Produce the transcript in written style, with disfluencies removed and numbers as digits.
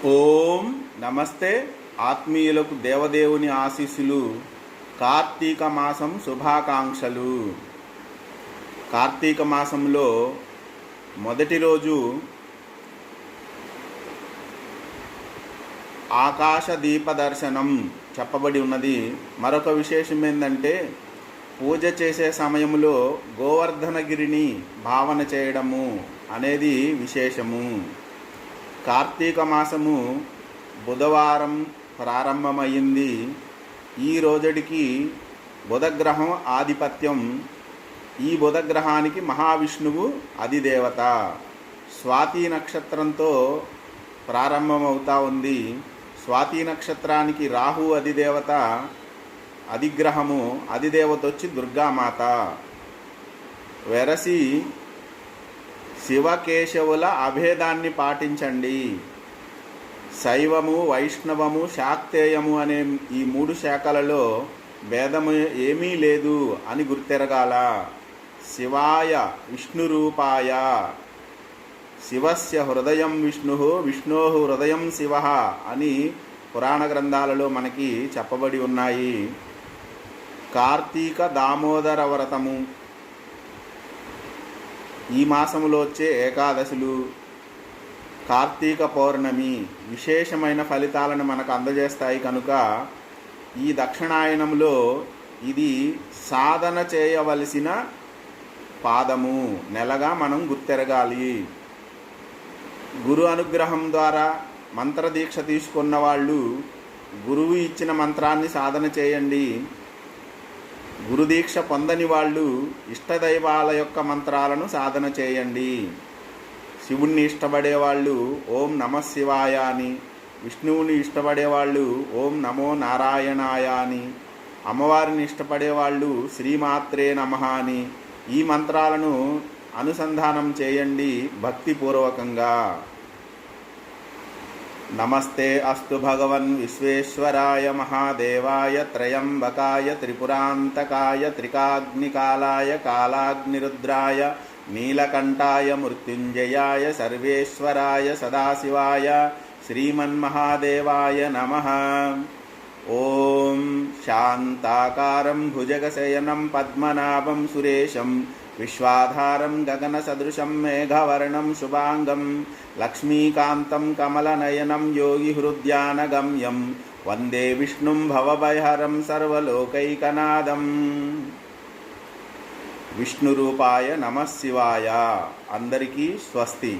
ఓం నమస్తే. ఆత్మీయులకు దేవదేవుని ఆశీస్సులు. కార్తీక మాసం శుభాకాంక్షలు. కార్తీక మాసంలో మొదటి రోజు ఆకాశ దీప దర్శనం చెప్పబడి ఉన్నది. మరొక విశేషం ఏంటంటే, పూజ చేసే సమయంలో గోవర్ధనగిరిని భావన చేయడము అనేది విశేషము. కార్తీక మాసము బుధవారం ప్రారంభమైంది. ఈ రోజుడికి బుధగ్రహం ఆధిపత్యం. ఈ బుధగ్రహానికి మహావిష్ణువు అధిదేవత. స్వాతి నక్షత్రంతో ప్రారంభమవుతా ఉంది. స్వాతి నక్షత్రానికి రాహు అధిదేవత, అధిగ్రహము, అధిదేవత వచ్చి దుర్గామాత. వెరసి శివకేశవుల అభేదాన్ని పాటించండి. శైవము, వైష్ణవము, శాక్తేయము అనే ఈ మూడు శాఖలలో భేదము ఏమీ లేదు అని గుర్తెరగాల. శివాయ విష్ణురూపాయ, శివస్య హృదయం విష్ణు, విష్ణో హృదయం శివ అని పురాణ గ్రంథాలలో మనకి చెప్పబడి ఉన్నాయి. కార్తీక దామోదర వ్రతము, ఈ మాసంలో వచ్చే ఏకాదశులు, కార్తీక పౌర్ణమి విశేషమైన ఫలితాలను మనకు అందజేస్తాయి. కనుక ఈ దక్షిణాయనంలో ఇది సాధన చేయవలసిన పాదము, నెలగా మనం గుర్తెరగాలి. గురు అనుగ్రహం ద్వారా మంత్రదీక్ష తీసుకున్న వాళ్ళు గురువు ఇచ్చిన మంత్రాన్ని సాధన చేయండి. గురుదీక్ష పొందని వాళ్ళు ఇష్టదైవాల యొక్క మంత్రాలను సాధన చేయండి. శివుణ్ణి ఇష్టపడేవాళ్ళు ఓం నమః శివాయ అని, విష్ణువుని ఇష్టపడేవాళ్ళు ఓం నమో నారాయణాయ అని, అమ్మవారిని ఇష్టపడేవాళ్ళు శ్రీమాత్రే నమః అని ఈ మంత్రాలను అనుసంధానం చేయండి భక్తిపూర్వకంగా. నమస్తే అస్తు భగవన్ విశ్వేశ్వరాయ మహాదేవాయ త్రయంబకాయ త్రిపురాంతకాయ త్రికాగ్నికాలాయ కాలాగ్నిరుద్రాయ నీలకంఠాయ మృత్యుంజయాయ సర్వేశ్వరాయ సదాశివాయ శ్రీమన్మహాదేవాయ నమః. ఓం శాంతాకారం భుజగశయనం పద్మనాభం సురేశం విశ్వాధారం గగనసదృశం మేఘవర్ణం శుభాంగం లక్ష్మీకాంతం కమలనయనం యోగిహృద్యానగమ్యం వందే విష్ణుం భవభయహరం సర్వలోకైకనాథం. విష్ణురూపాయ నమః శివాయ. అందరికీ స్వస్తి.